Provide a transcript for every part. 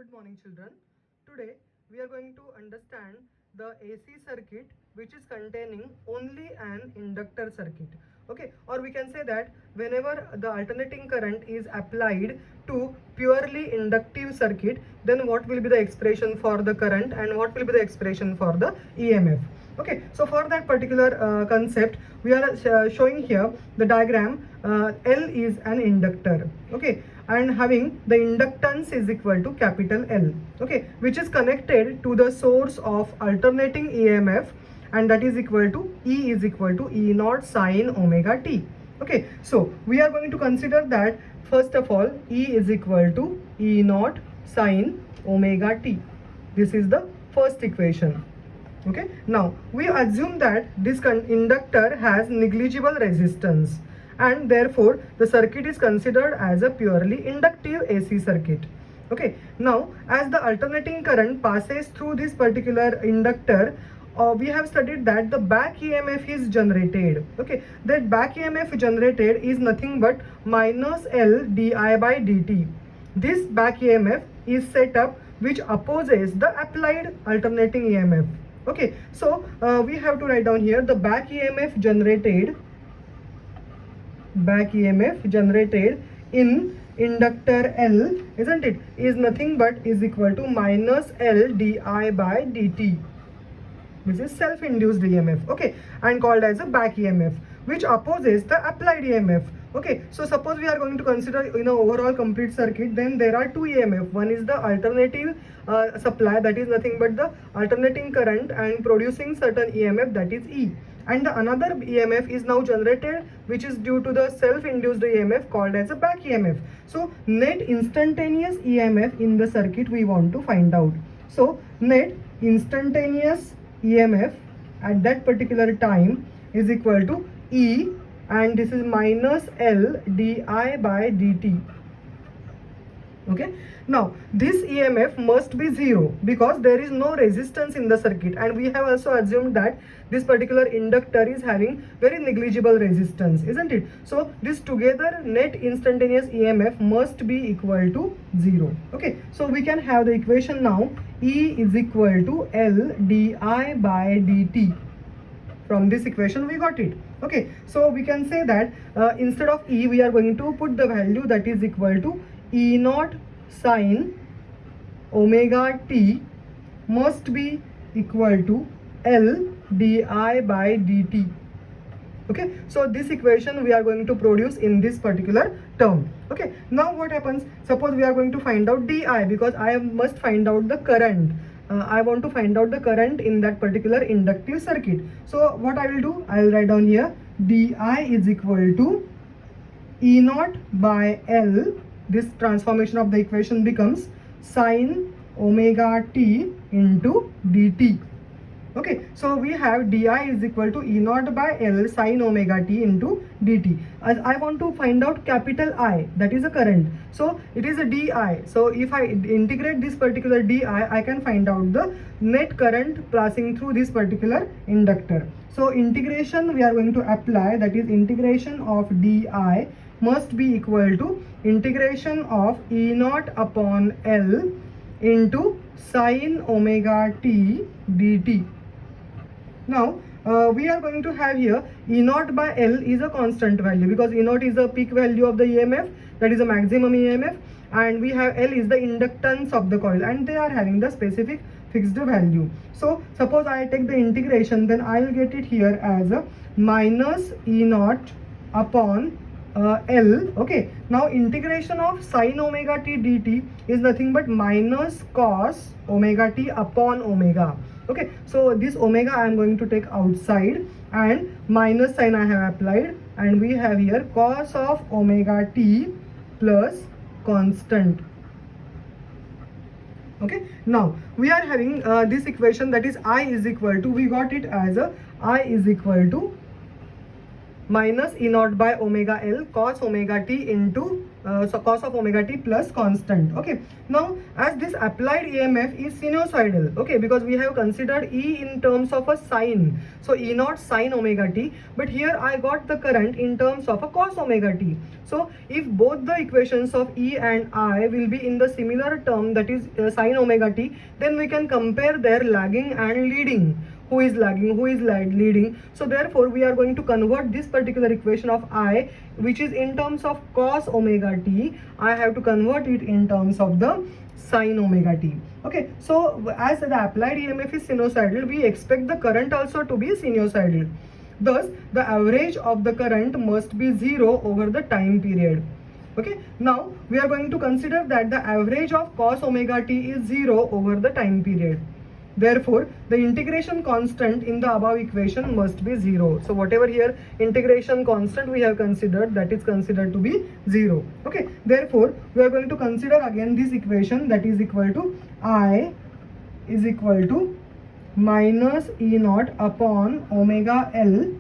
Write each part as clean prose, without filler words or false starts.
Good morning, children. Today we are going to understand the AC circuit which is containing only an inductor circuit. Okay, or we can say that whenever the alternating current is applied to purely inductive circuit, then what will be the expression for the current and what will be the expression for the EMF. Okay, so for that particular concept, we are showing here the diagram. L is an inductor, okay, and having the inductance is equal to capital L, okay, which is connected to the source of alternating EMF, and that is equal to E is equal to E naught sine omega t. Okay, so we are going to consider that first of all E is equal to E naught sine omega t. This is the first equation. Okay, now we assume that this inductor has negligible resistance and therefore the circuit is considered as a purely inductive AC circuit. Okay, now as the alternating current passes through this particular inductor, we have studied that the back EMF is generated. Okay, that back EMF generated is nothing but minus L di by dt. This back EMF is set up which opposes the applied alternating EMF. Okay, so we have to write down here the back EMF generated in inductor L, isn't it, is nothing but is equal to minus L di by dt. This is self-induced EMF, okay, and called as a back EMF, which opposes the applied EMF. Okay, so suppose we are going to consider overall complete circuit, then there are two EMF. One is the alternative supply, that is nothing but the alternating current and producing certain EMF, that is E, and the another EMF is now generated which is due to the self-induced EMF called as a back EMF. So net instantaneous EMF in the circuit we want to find out. So net instantaneous EMF at that particular time is equal to E, and this is minus L di by dt. Okay, now this EMF must be zero because there is no resistance in the circuit, and we have also assumed that this particular inductor is having very negligible resistance, isn't it? So this together net instantaneous EMF must be equal to 0. Okay, so we can have the equation now. E is equal to L di by dt. From this equation we got it. Okay, so we can say that instead of E we are going to put the value that is equal to E naught sine omega t must be equal to L di by dt. Okay, so this equation we are going to produce in this particular term. Okay, now what happens, suppose we are going to find out di because I must find out the current. I want to find out the current in that particular inductive circuit. So what I will do, I will write down here di is equal to E naught by L. This transformation of the equation becomes sine omega t into dt. Okay, so we have di is equal to E naught by L sine omega t into dt. As I want to find out capital I, that is a current, so it is a di. So if I integrate this particular di, I can find out the net current passing through this particular inductor. So integration we are going to apply, that is integration of di must be equal to integration of E naught upon L into sine omega t dt. Now we are going to have here E naught by L is a constant value because E naught is the peak value of the EMF, that is a maximum EMF, and we have L is the inductance of the coil, and they are having the specific fixed value. So suppose I take the integration, then I will get it here as a minus E naught upon L. Okay, now integration of sine omega t dt is nothing but minus cos omega t upon omega. Okay, so this omega I am going to take outside and minus sign I have applied, and we have here cos of omega t plus constant. Okay, now we are having this equation, that is I is equal to, we got it as a I is equal to minus E naught by omega L cos omega t into so cos of omega t plus constant. Okay, now as this applied EMF is sinusoidal, okay, because we have considered E in terms of a sine, so E naught sine omega t, but here I got the current in terms of a cos omega t. So if both the equations of E and I will be in the similar term, that is sine omega t, then we can compare their lagging and leading. Who is lagging, who is leading. So therefore we are going to convert this particular equation of I, which is in terms of cos omega t, I have to convert it in terms of the sine omega t. Okay, so as the applied EMF is sinusoidal, we expect the current also to be sinusoidal. Thus the average of the current must be 0 over the time period. Okay, now we are going to consider that the average of cos omega t is 0 over the time period. Therefore, the integration constant in the above equation must be 0. So whatever here integration constant we have considered, that is considered to be 0. Okay, therefore we are going to consider again this equation, that is equal to I is equal to minus E naught upon omega L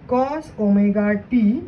cos omega t.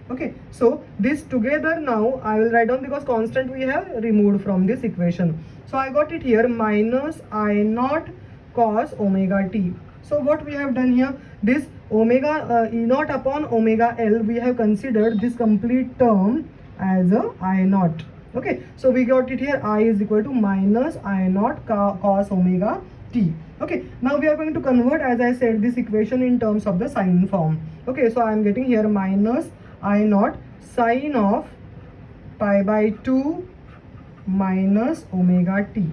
Okay, so this together now I will write down, because constant we have removed from this equation. So I got it here minus I naught cos omega t. So what we have done here, this omega E naught upon omega L, we have considered this complete term as a I naught. Okay, so we got it here I is equal to minus I naught cos omega t. Okay, now we are going to convert, as I said, this equation in terms of the sine form. Okay, so I am getting here minus I naught sine of pi by 2 minus omega t.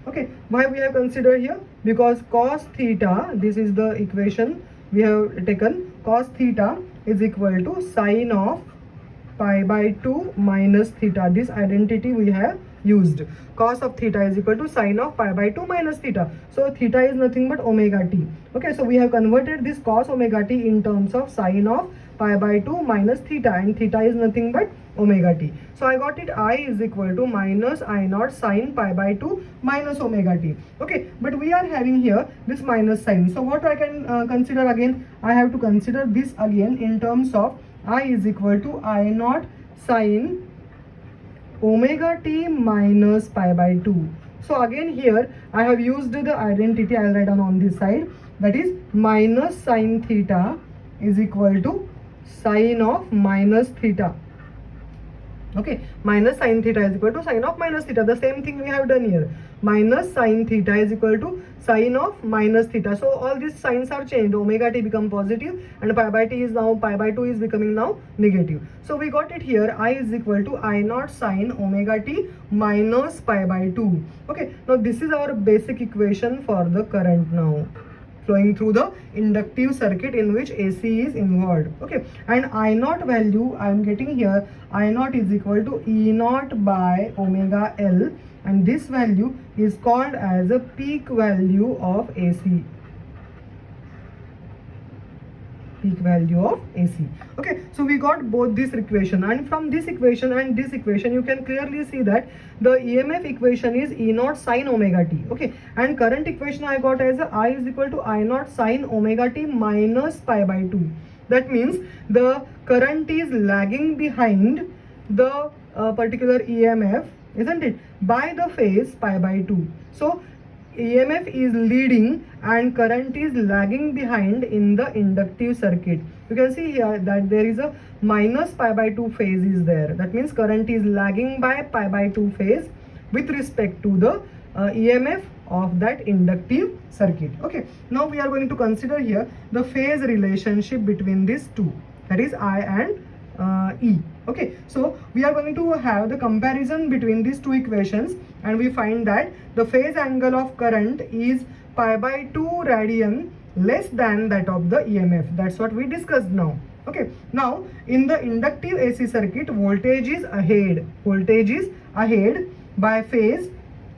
Okay, why we have considered here? Because cos theta, this is the equation we have taken, cos theta is equal to sine of pi by 2 minus theta. This identity we have used. Cos of theta is equal to sine of pi by 2 minus theta. So theta is nothing but omega t. Okay, so we have converted this cos omega t in terms of sine of pi by 2 minus theta, and theta is nothing but omega t. So I got it I is equal to minus I naught sine pi by 2 minus omega t. Okay, but we are having here this minus sign. So what I can consider again? I have to consider this again in terms of I is equal to I naught sine omega t minus pi by 2. So again here I have used the identity, I will write down on this side, that is minus sine theta is equal to sine of minus theta. Okay, minus sine theta is equal to sine of minus theta. The same thing we have done here. Minus sine theta is equal to sine of minus theta. So all these signs are changed. Omega t become positive and pi by t is now, pi by 2 is becoming now negative. So we got it here I is equal to I naught sine omega t minus pi by 2. Okay, now this is our basic equation for the current now flowing through the inductive circuit in which AC is involved. Okay, and I naught value I am getting here, I naught is equal to E naught by omega L, and this value is called as a peak value of AC. Peak value of AC. Okay, so we got both this equation, and from this equation and this equation you can clearly see that the EMF equation is E naught sine omega t. Okay, and current equation I got as a I is equal to I naught sine omega t minus pi by 2. That means the current is lagging behind the particular EMF, isn't it, by the phase pi by 2. So EMF is leading and current is lagging behind in the inductive circuit. You can see here that there is a minus pi by 2 phase is there. That means current is lagging by pi by 2 phase with respect to the EMF of that inductive circuit. Okay, now we are going to consider here the phase relationship between these two, that is I and E. Okay, so we are going to have the comparison between these two equations, and we find that the phase angle of current is pi by 2 radian less than that of the EMF. That's what we discussed now. Okay, now in the inductive AC circuit, voltage is ahead by phase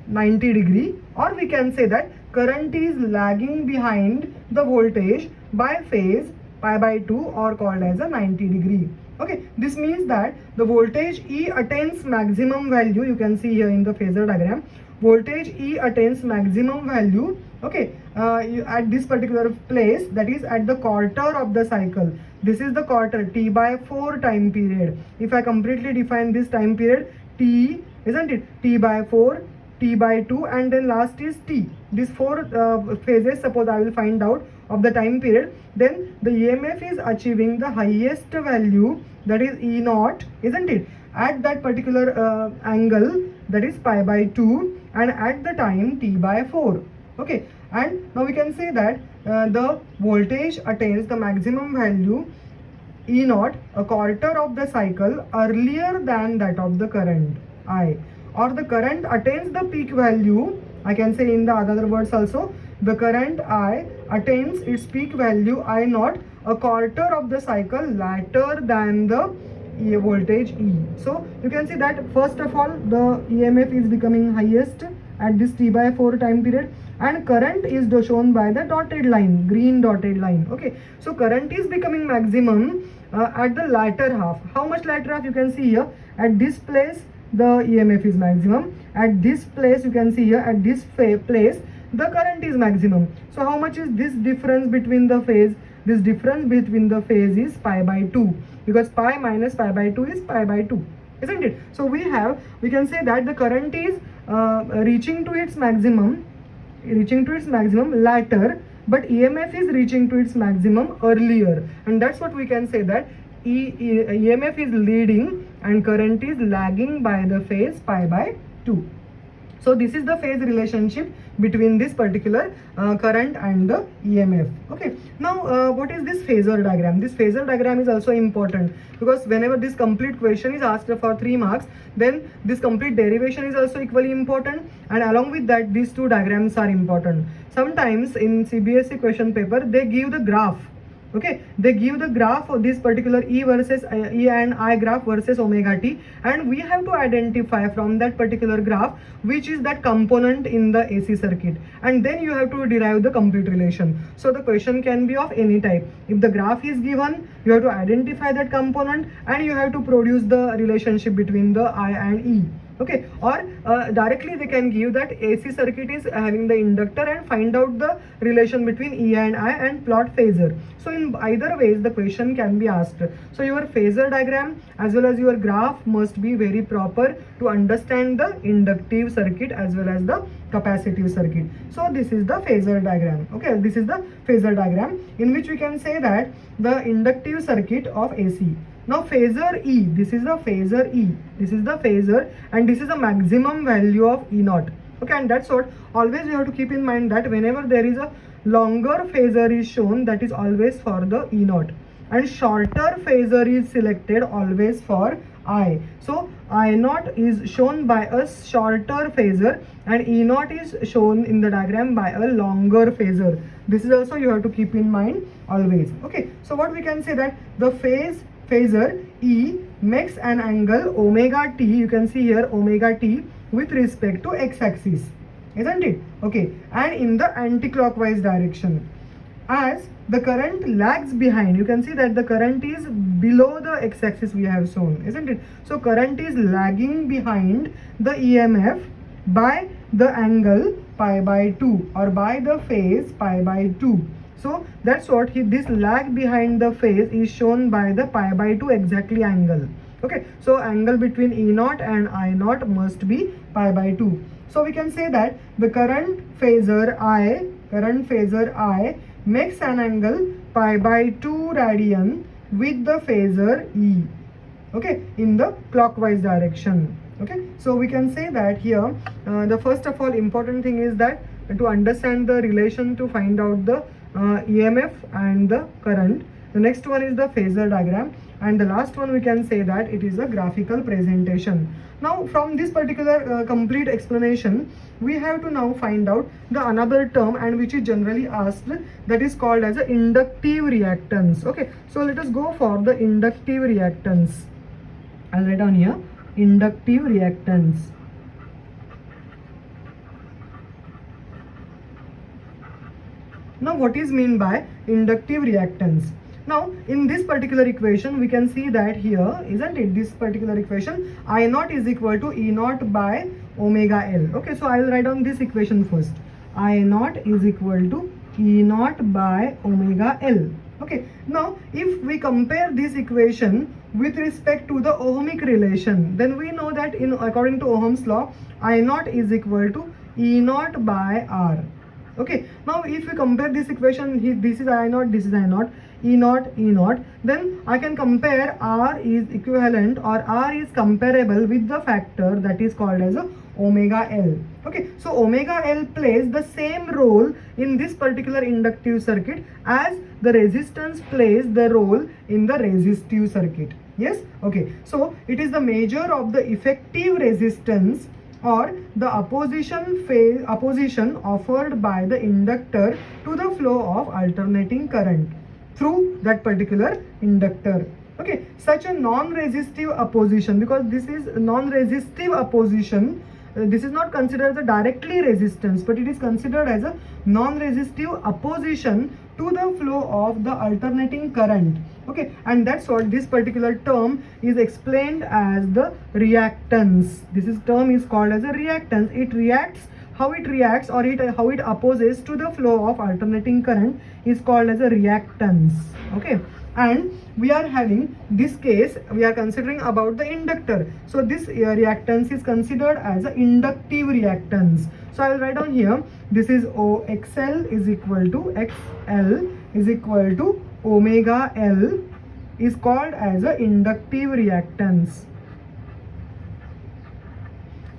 90 degree, or we can say that current is lagging behind the voltage by phase pi by 2, or called as a 90 degree. Okay, this means that the voltage E attains maximum value. You can see here in the phasor diagram, voltage E attains maximum value, okay, at this particular place, that is at the quarter of the cycle. This is the quarter, T by 4 time period. If I completely define this time period, T, isn't it, T by 4, T by 2, and then last is T. These 4 phases, suppose I will find out of the time period, then the EMF is achieving the highest value, that is E naught, isn't it, at that particular angle, that is pi by 2, and at the time T by 4. Okay, and now we can say that the voltage attains the maximum value E naught a quarter of the cycle earlier than that of the current I, or the current attains the peak value. I can say in the other words also, the current I attains its peak value I naught a quarter of the cycle later than the voltage E. So you can see that first of all the EMF is becoming highest at this T by 4 time period, and current is shown by the dotted line, green dotted line. Okay, so current is becoming maximum at the latter half. How much latter half? You can see here at this place the EMF is maximum, at this place you can see here at this place the current is maximum. So how much is this difference between the phase? This difference between the phase is pi by 2, because pi minus pi by 2 is pi by 2, isn't it? So we can say that the current is reaching to its maximum later, but EMF is reaching to its maximum earlier, and that's what we can say, that EMF is leading and current is lagging by the phase pi by 2. So this is the phase relationship between this particular current and the EMF. Okay, now what is this phasor diagram? This phasor diagram is also important, because whenever this complete question is asked for 3 marks, then this complete derivation is also equally important, and along with that these 2 diagrams are important. Sometimes in CBSE question paper they give the graph. Okay, they give the graph of this particular E versus E and I graph versus omega t, and we have to identify from that particular graph which is that component in the AC circuit, and then you have to derive the complete relation. So the question can be of any type. If the graph is given, you have to identify that component and you have to produce the relationship between the I and E. Okay, or directly they can give that AC circuit is having the inductor and find out the relation between E and I and plot phasor. So in either ways the question can be asked. So your phasor diagram as well as your graph must be very proper to understand the inductive circuit as well as the capacitive circuit. So this is the phasor diagram. Okay, this is the phasor diagram in which we can say that the inductive circuit of AC. Now phasor E, this is the phasor E, this is the phasor, and this is the maximum value of E naught. Okay, and that's what always you have to keep in mind, that whenever there is a longer phasor is shown, that is always for the E naught, and shorter phasor is selected always for I. So I naught is shown by a shorter phasor and E naught is shown in the diagram by a longer phasor. This is also you have to keep in mind always. Okay, so what we can say, that the phasor E makes an angle omega t, you can see here omega t, with respect to x-axis, isn't it? Okay, and in the anti-clockwise direction. As the current lags behind, you can see that the current is below the x-axis we have shown, isn't it? So current is lagging behind the EMF by the angle pi by 2 or by the phase pi by 2. So that's what this lag behind the phase is shown by the pi by 2 exactly angle. Okay, so angle between E naught and I naught must be pi by 2. So we can say that the current phasor I makes an angle pi by 2 radian with the phasor E. Okay, in the clockwise direction. Okay, so we can say that here the first of all important thing is that to understand the relation to find out the EMF and the current. The next one is the phasor diagram, and the last one we can say that it is a graphical presentation. Now from this particular complete explanation, we have to now find out the another term, and which is generally asked, that is called as a inductive reactance. Okay, so let us go for the inductive reactance. I'll write down here inductive reactance. Now what is meant by inductive reactance? Now in this particular equation we can see that here, isn't it, this particular equation, I naught is equal to E naught by omega L. Okay, so I will write down this equation first. I naught is equal to E naught by omega L. Okay, now if we compare this equation with respect to the ohmic relation, then we know that in according to Ohm's law, I naught is equal to E naught by R. Okay, now if we compare this equation, this is I naught, this is I naught, E naught, then I can compare R is equivalent or R is comparable with the factor that is called as a omega L. Okay, so omega L plays the same role in this particular inductive circuit as the resistance plays the role in the resistive circuit. Yes, okay, so it is the measure of the effective resistance or the opposition offered by the inductor to the flow of alternating current through that particular inductor. Okay, such a non-resistive opposition, because this is non-resistive opposition, this is not considered as a directly resistance, but it is considered as a non-resistive opposition to the flow of the alternating current. Okay, and that's what this particular term is explained as the reactance. This term is called as a reactance. It reacts, how it reacts or how it opposes to the flow of alternating current is called as a reactance. Okay, and we are having this case, we are considering about the inductor. So this reactance is considered as an inductive reactance. So I will write down here, this is XL is equal to XL is equal to omega L is called as an inductive reactance.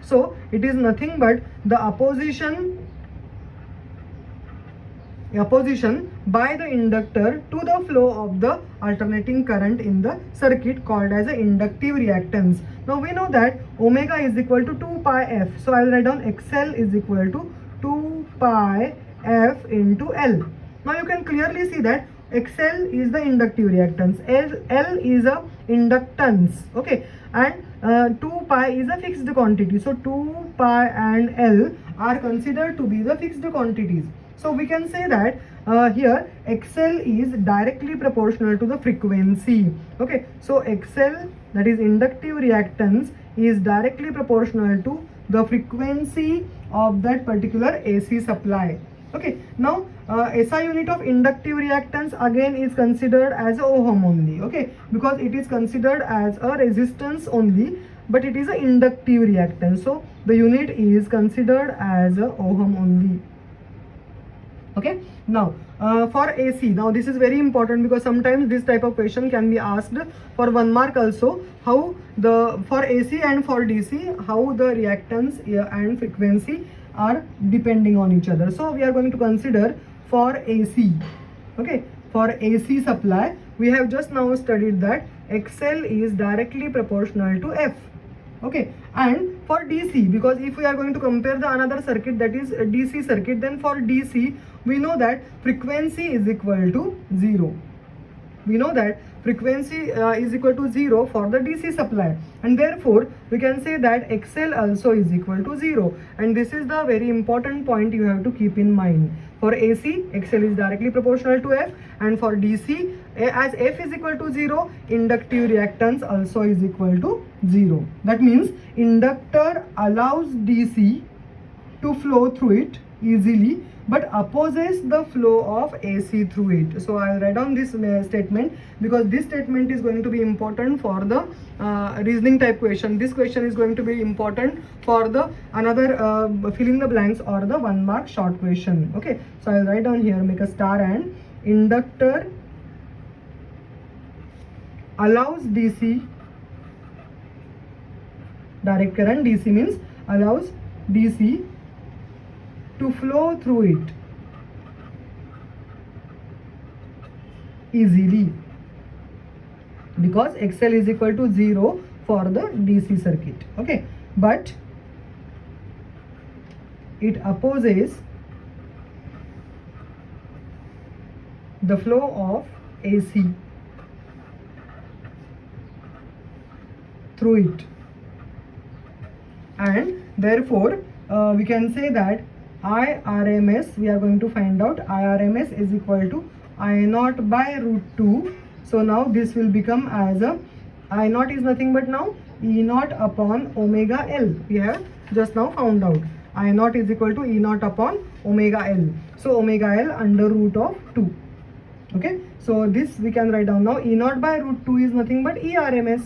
So it is nothing but the opposition by the inductor to the flow of the alternating current in the circuit called as an inductive reactance. Now we know that omega is equal to 2 pi f. So I will write down XL is equal to 2 pi f into L. Now you can clearly see that XL is the inductive reactance, L is a inductance, okay, and 2 pi is a fixed quantity. So 2 pi and L are considered to be the fixed quantities. So we can say that here XL is directly proportional to the frequency. Okay, so XL, that is inductive reactance, is directly proportional to the frequency of that particular AC supply. Okay, now SI unit of inductive reactance again is considered as a ohm only. Okay, because it is considered as a resistance only, but it is an inductive reactance, so the unit is considered as a ohm only. Okay, now for AC, now this is very important because sometimes this type of question can be asked for 1 mark also. How the for AC and for DC, how the reactance and frequency are depending on each other. So we are going to consider for AC. Okay, for AC supply we have just now studied that XL is directly proportional to F. Okay, and for DC, because if we are going to compare the another circuit, that is a DC circuit, then for DC we know that frequency is equal to 0. We know that frequency is equal to 0 for the DC supply, and therefore we can say that XL also is equal to 0, and this is the very important point you have to keep in mind. For AC, XL is directly proportional to F, and for DC, as F is equal to 0, inductive reactance also is equal to 0. That means inductor allows DC to flow through it easily but opposes the flow of AC through it. So I will write down this statement because this statement is going to be important for the reasoning type question. This question is going to be important for the another filling the blanks or the 1 mark short question. Okay, so I will write down here, make a star, and inductor allows DC direct current. DC means allows DC to flow through it easily because XL is equal to 0 for the DC circuit. Okay, but it opposes the flow of AC through it, and therefore we can say that IRMS, we are going to find out IRMS is equal to I naught by root 2 So now this will become as a I naught is nothing but now E naught upon omega L. We have just now found out. I naught is equal to E naught upon omega L. So omega L under root of 2. Okay, so this we can write down now. E naught by root 2 is nothing but ERMS.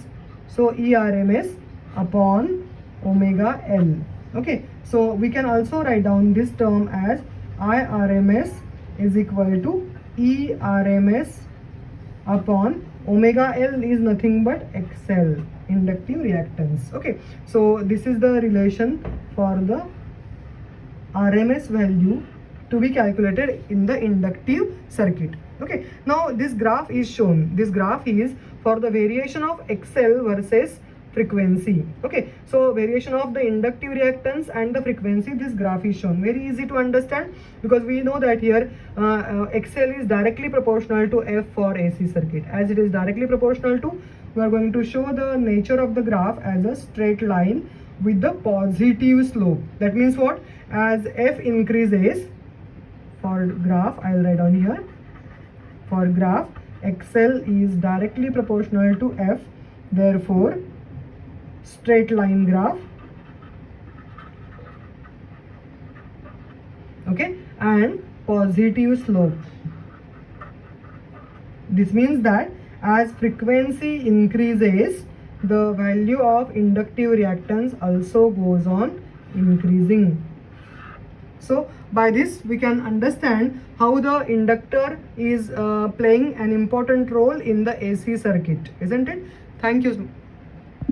So ERMS upon omega L. Okay, so we can also write down this term as IRMS is equal to ERMS upon omega L is nothing but XL, inductive reactance. Okay, so this is the relation for the RMS value to be calculated in the inductive circuit. Okay, now this graph is shown. This graph is for the variation of XL versus frequency. Okay, so variation of the inductive reactance and the frequency, this graph is shown. Very easy to understand because we know that here XL is directly proportional to F for AC circuit. As it is directly proportional to, we are going to show the nature of the graph as a straight line with the positive slope. That means what? As F increases, for graph I will write down here, for graph XL is directly proportional to F, therefore straight line graph. Okay, and positive slope. This means that as frequency increases, the value of inductive reactance also goes on increasing. So by this we can understand how the inductor is playing an important role in the AC circuit, isn't it? Thank you.